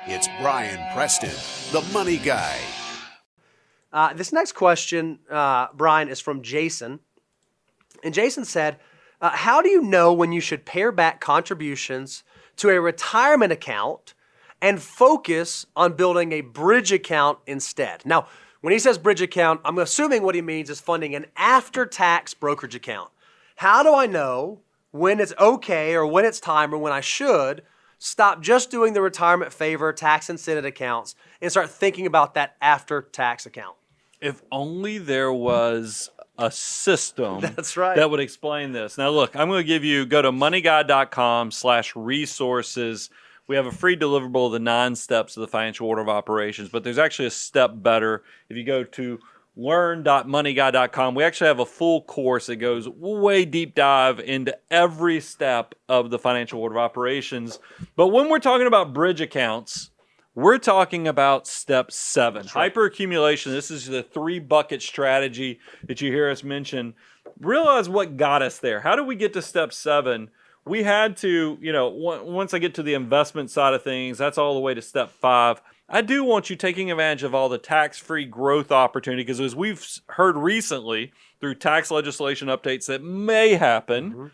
It's Brian Preston, the Money Guy. This next question, Brian, is from Jason. And Jason said, how do you know when you should pare back contributions to a retirement account and focus on building a bridge account instead? Now, when he says bridge account, I'm assuming what he means is funding an after-tax brokerage account. How do I know when it's okay or when it's time or when I should stop just doing the retirement favor tax incentive accounts and start thinking about that after-tax account? If only there was a system That's right. that would explain this. Now, look, I'm going to go to moneyguy.com/resources. We have a free deliverable of the 9 steps of the financial order of operations, but there's actually a step better. If you go to learn.moneyguy.com, we actually have a full course that goes way deep dive into every step of the financial order of operations. But when we're talking about bridge accounts, we're talking about step 7, hyperaccumulation. This is the 3-bucket strategy that you hear us mention. Realize what got us there. How did we get to step 7? We had to, once I get to the investment side of things, that's all the way to step 5. I do want you taking advantage of all the tax-free growth opportunity, because as we've heard recently through tax legislation updates that may happen,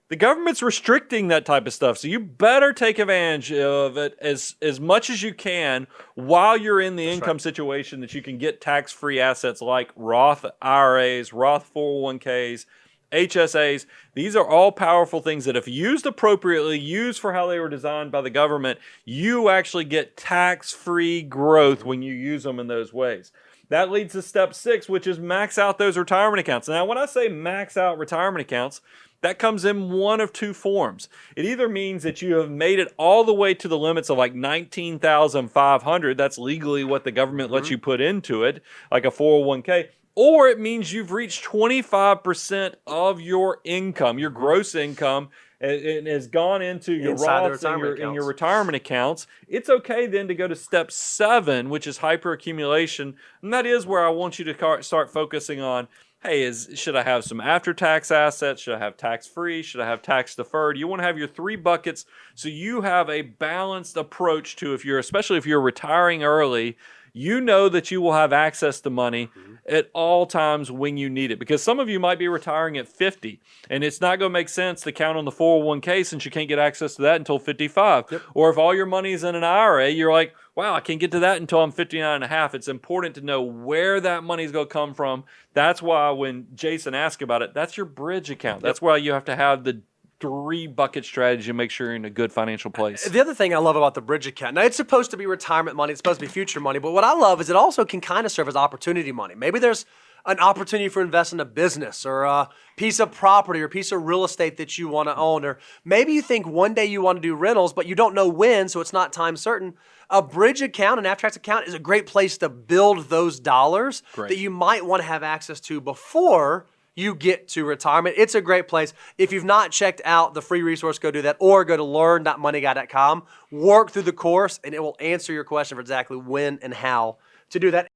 the government's restricting that type of stuff. So you better take advantage of it as much as you can while you're in the income situation that you can get tax-free assets like Roth IRAs, Roth 401ks, HSAs. These are all powerful things that if used appropriately, used for how they were designed by the government, you actually get tax-free growth when you use them in those ways. That leads to step 6, which is max out those retirement accounts. Now, when I say max out retirement accounts, that comes in one of 2 forms. It either means that you have made it all the way to the limits of like $19,500. That's legally what the government lets you put into it, like a 401k. Or it means you've reached 25% of your income, your gross income, and has gone into your Roths and your retirement accounts. It's okay then to go to step 7, which is hyperaccumulation. And that is where I want you to start focusing on, hey, should I have some after-tax assets? Should I have tax-free? Should I have tax-deferred? You want to have your 3 buckets so you have a balanced approach to, especially if you're retiring early, you know that you will have access to money at all times when you need it. Because some of you might be retiring at 50, and it's not going to make sense to count on the 401k since you can't get access to that until 55. Yep. Or if all your money is in an IRA, you're like, wow, I can't get to that until I'm 59 and a half. It's important to know where that money is going to come from. That's why when Jason asked about it, that's your bridge account. That's why you have to have the 3-bucket strategy to make sure you're in a good financial place. The other thing I love about the bridge account, now it's supposed to be retirement money, it's supposed to be future money, but what I love is it also can kind of serve as opportunity money. Maybe there's an opportunity for invest in a business or a piece of property or a piece of real estate that you want to own, or maybe you think one day you want to do rentals, but you don't know when, so it's not time certain. A bridge account, an after-tax account, is a great place to build those dollars that you might want to have access to before you get to retirement. It's a great place. If you've not checked out the free resource, go do that, or go to learn.moneyguy.com, work through the course, and it will answer your question for exactly when and how to do that.